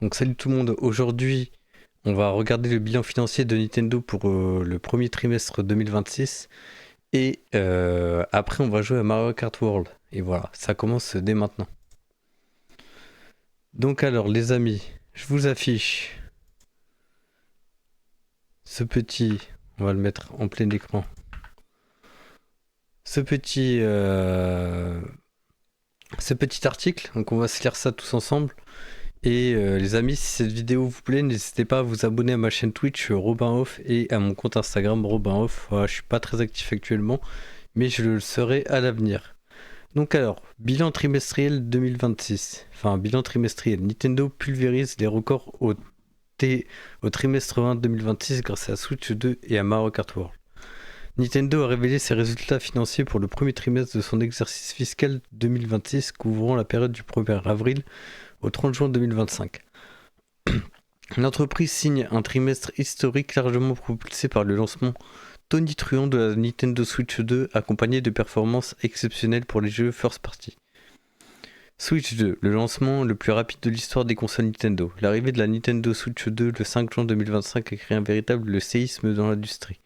Donc salut tout le monde, aujourd'hui on va regarder le bilan financier de Nintendo pour le premier trimestre 2026 et après on va jouer à Mario Kart World. Et voilà, ça commence dès maintenant. Donc alors les amis, je vous affiche ce petit, on va le mettre en plein écran, ce petit, euh, ce petit article, donc on va se lire ça tous ensemble. Et les amis, si cette vidéo vous plaît, n'hésitez pas à vous abonner à ma chaîne Twitch RobinOff et à mon compte Instagram RobinOff. Voilà, je suis pas très actif actuellement, mais je le serai à l'avenir. Donc alors, bilan trimestriel 2026. Enfin, bilan trimestriel. Nintendo pulvérise les records au trimestre 1 2026 grâce à Switch 2 et à Mario Kart World. Nintendo a révélé ses résultats financiers pour le premier trimestre de son exercice fiscal 2026 couvrant la période du 1er avril au 30 juin 2025. L'entreprise signe un trimestre historique largement propulsé par le lancement tonitruant de la Nintendo Switch 2 accompagné de performances exceptionnelles pour les jeux first party. Switch 2, le lancement le plus rapide de l'histoire des consoles Nintendo. L'arrivée de la Nintendo Switch 2 le 5 juin 2025 a créé un véritable séisme dans l'industrie.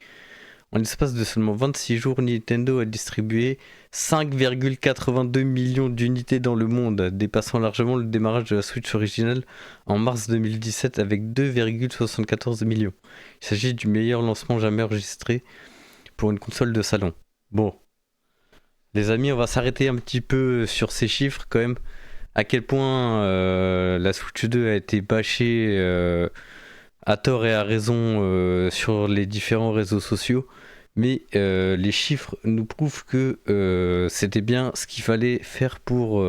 En l'espace de seulement 26 jours, Nintendo a distribué 5,82 millions d'unités dans le monde, dépassant largement le démarrage de la Switch originale en mars 2017 avec 2,74 millions. Il s'agit du meilleur lancement jamais enregistré pour une console de salon. Bon, les amis, on va s'arrêter un petit peu sur ces chiffres quand même. À quel point la Switch 2 a été bâchée à tort et à raison sur les différents réseaux sociaux. Mais les chiffres nous prouvent que c'était bien ce qu'il fallait faire pour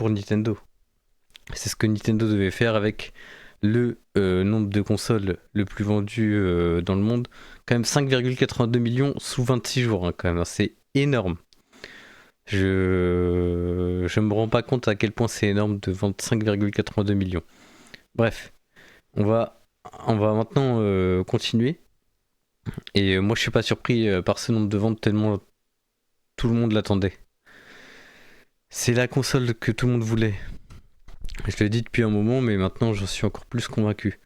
Nintendo. C'est ce que Nintendo devait faire avec le nombre de consoles le plus vendu dans le monde. Quand même 5,82 millions sous 26 jours, hein, quand même. C'est énorme. Je me rends pas compte à quel point c'est énorme de vendre 5,82 millions. Bref, on va maintenant continuer. Et moi, je suis pas surpris par ce nombre de ventes tellement tout le monde l'attendait. C'est la console que tout le monde voulait. Je le dis depuis un moment, mais maintenant j'en suis encore plus convaincu.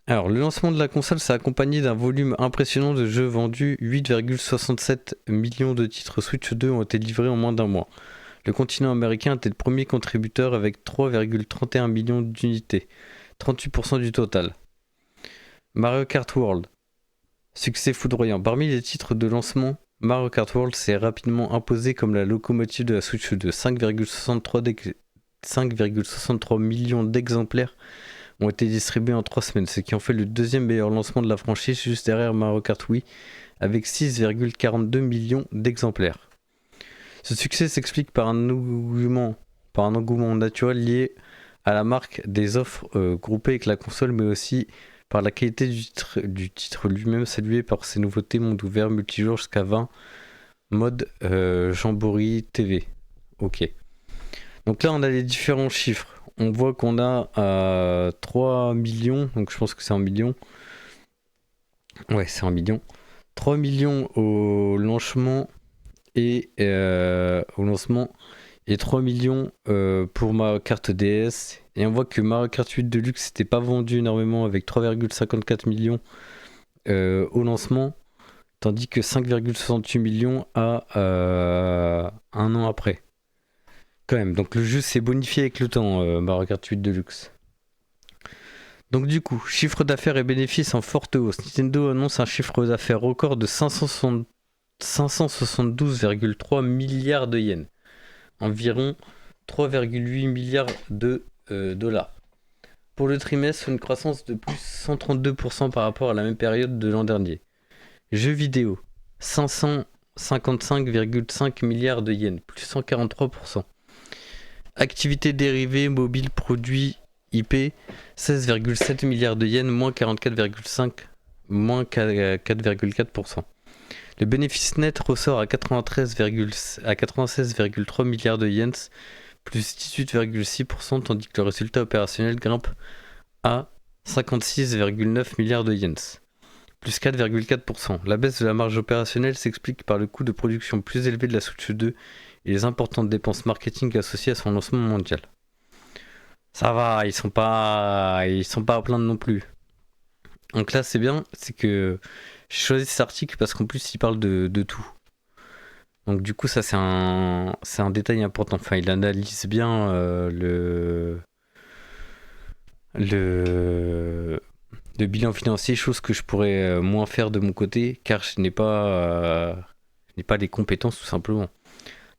Alors, le lancement de la console s'est accompagné d'un volume impressionnant de jeux vendus. 8,67 millions de titres Switch 2 ont été livrés en moins d'un mois. Le continent américain était le premier contributeur avec 3,31 millions d'unités, 38% du total. Mario Kart World. Succès foudroyant. Parmi les titres de lancement, Mario Kart World s'est rapidement imposé comme la locomotive de la Switch 2. 5,63 millions d'exemplaires ont été distribués en 3 semaines, ce qui en fait le deuxième meilleur lancement de la franchise juste derrière Mario Kart Wii, avec 6,42 millions d'exemplaires. Ce succès s'explique par un engouement naturel lié à la marque des offres groupées avec la console, mais aussi par la qualité du titre lui-même, salué par ses nouveautés monde ouvert multijoueur jusqu'à 20 mode Jamboree TV. Ok. Donc là, on a les différents chiffres. On voit qu'on a 3 millions, donc je pense que c'est 1 million. Ouais, c'est 1 million. 3 millions au lancement et 3 millions pour Mario Kart DS. Et on voit que Mario Kart 8 Deluxe n'était pas vendu énormément avec 3,54 millions au lancement, tandis que 5,68 millions à un an après. Quand même, donc le jeu s'est bonifié avec le temps, Mario Kart 8 Deluxe. Donc du coup, chiffre d'affaires et bénéfices en forte hausse. Nintendo annonce un chiffre d'affaires record de 572,3 milliards de yens, environ 3,8 milliards de dollars. Pour le trimestre, une croissance de plus 132% par rapport à la même période de l'an dernier. Jeux vidéo, 555,5 milliards de yens, plus 143%. Activités dérivées, mobiles, produits, IP, 16,7 milliards de yens, moins 44,5, moins 4,4%. Le bénéfice net ressort à 96,3 milliards de yens, plus 18,6%, tandis que le résultat opérationnel grimpe à 56,9 milliards de yens, plus 4,4%. La baisse de la marge opérationnelle s'explique par le coût de production plus élevé de la Switch 2 et les importantes dépenses marketing associées à son lancement mondial. Ça va, ils sont pas à plaindre non plus. Donc là, c'est bien, c'est que j'ai choisi cet article parce qu'en plus, il parle de tout. Donc du coup, ça, c'est un détail important. Enfin, il analyse bien le bilan financier, chose que je pourrais moins faire de mon côté, car je n'ai pas les compétences tout simplement.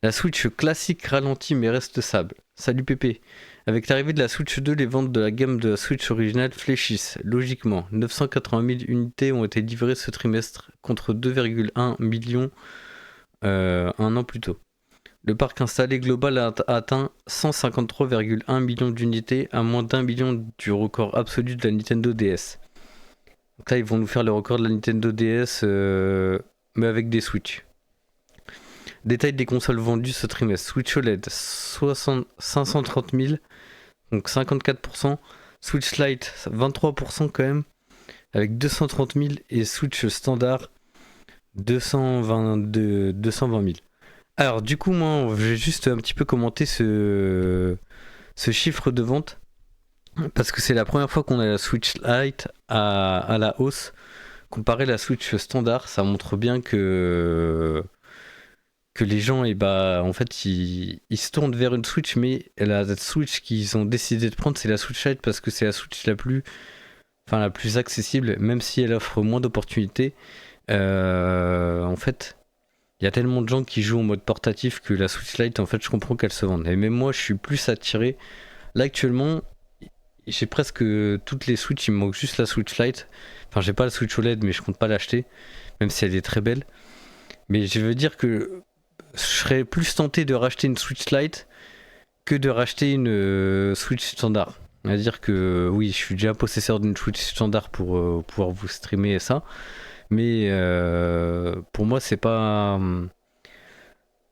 La Switch classique ralentit mais reste stable. Salut Pépé. Avec l'arrivée de la Switch 2, les ventes de la gamme de la Switch originale fléchissent. Logiquement, 980 000 unités ont été livrées ce trimestre contre 2,1 millions un an plus tôt. Le parc installé global a atteint 153,1 millions d'unités, à moins d'1 million du record absolu de la Nintendo DS. Donc là, ils vont nous faire le record de la Nintendo DS, mais avec des Switch. Détail des consoles vendues ce trimestre. Switch OLED, 530 000, donc 54%. Switch Lite, 23% quand même, avec 230 000. Et Switch standard, 220 000. Alors du coup, moi, j'ai juste un petit peu commenté ce chiffre de vente, parce que c'est la première fois qu'on a la Switch Lite à la hausse. Comparé à la Switch standard, ça montre bien que les gens, en fait, ils se tournent vers une Switch, mais la Switch qu'ils ont décidé de prendre, c'est la Switch Lite parce que c'est la Switch la plus accessible, même si elle offre moins d'opportunités. En fait, il y a tellement de gens qui jouent en mode portatif que la Switch Lite, en fait, je comprends qu'elle se vende. Et même moi, je suis plus attiré. Là, actuellement, j'ai presque toutes les Switch, il me manque juste la Switch Lite. Enfin, j'ai pas la Switch OLED, mais je compte pas l'acheter, même si elle est très belle. Mais je veux dire que je serais plus tenté de racheter une Switch Lite que de racheter une Switch standard. C'est-à-dire que oui, je suis déjà possesseur d'une Switch standard pour pouvoir vous streamer et ça. Mais pour moi, c'est pas.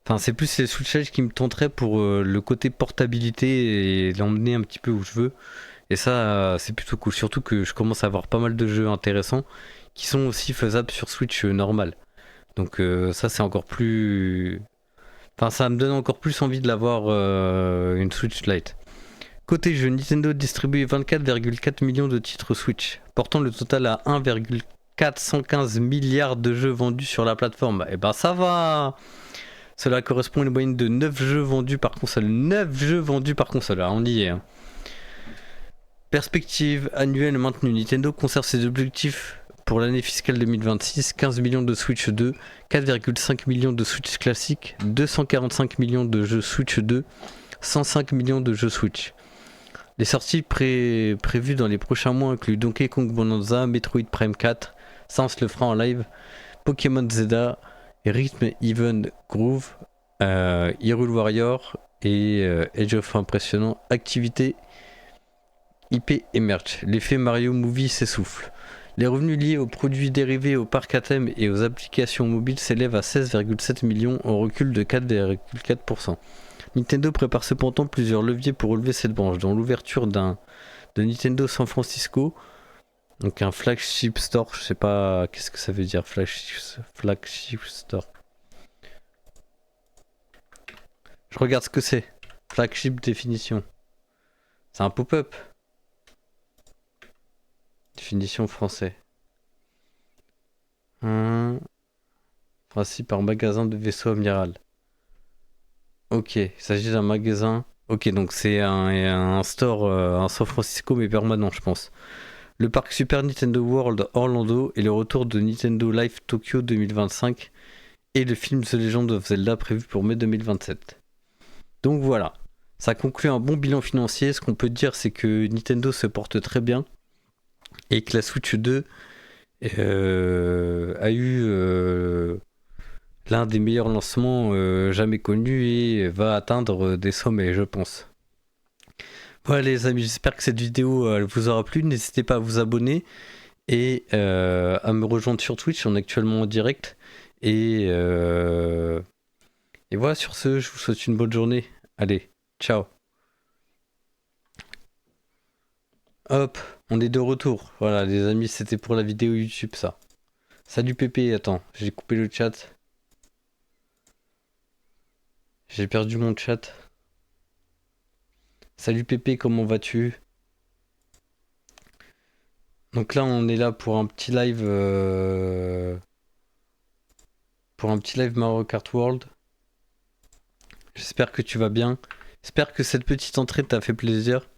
Enfin, c'est plus les Switch Lite qui me tenteraient pour le côté portabilité et l'emmener un petit peu où je veux. Et ça, c'est plutôt cool. Surtout que je commence à avoir pas mal de jeux intéressants qui sont aussi faisables sur Switch normal. Donc ça, c'est encore plus. Enfin, ça me donne encore plus envie de l'avoir une Switch Lite. Côté jeu, Nintendo distribue 24,4 millions de titres Switch, portant le total à 1,415 milliards de jeux vendus sur la plateforme. Et ben ça va. Cela correspond à une moyenne de 9 jeux vendus par console. 9 jeux vendus par console, alors on y est. Hein. Perspective annuelle maintenue. Nintendo conserve ses objectifs pour l'année fiscale 2026, 15 millions de Switch 2, 4,5 millions de Switch classique, 245 millions de jeux Switch 2, 105 millions de jeux Switch. Les sorties prévues dans les prochains mois incluent Donkey Kong Bonanza, Metroid Prime 4, Sans le fera en live, Pokémon Zelda, Rhythm Even Groove, Hyrule Warrior et Age of Impressionnant Activité IP émerge. L'effet Mario Movie s'essouffle. Les revenus liés aux produits dérivés, au parc à thème et aux applications mobiles s'élèvent à 16,7 millions en recul de 4,4%. Nintendo prépare cependant plusieurs leviers pour relever cette branche, dont l'ouverture de Nintendo San Francisco, donc un flagship store, je sais pas qu'est-ce que ça veut dire flagship store. Je regarde ce que c'est. Flagship définition. C'est un pop-up. Définition français. Principe par magasin de vaisseau amiral. Ok, il s'agit d'un magasin. Ok, donc c'est un store à San Francisco, mais permanent, je pense. Le parc Super Nintendo World Orlando et le retour de Nintendo Live Tokyo 2025 et le film The Legend of Zelda prévu pour mai 2027. Donc voilà, ça conclut un bon bilan financier. Ce qu'on peut dire, c'est que Nintendo se porte très bien et que la Switch 2 a eu l'un des meilleurs lancements jamais connus et va atteindre des sommets, je pense. Voilà les amis, j'espère que cette vidéo vous aura plu. N'hésitez pas à vous abonner et à me rejoindre sur Twitch. On est actuellement en direct. Et voilà, sur ce, je vous souhaite une bonne journée. Allez, ciao. Hop, on est de retour. Voilà les amis, c'était pour la vidéo YouTube ça. Salut Pépé, attends, j'ai coupé le chat. J'ai perdu mon chat. Salut Pépé, comment vas-tu? Donc là, on est là pour un petit live. Pour un petit live Mario Kart World. J'espère que tu vas bien. J'espère que cette petite entrée t'a fait plaisir.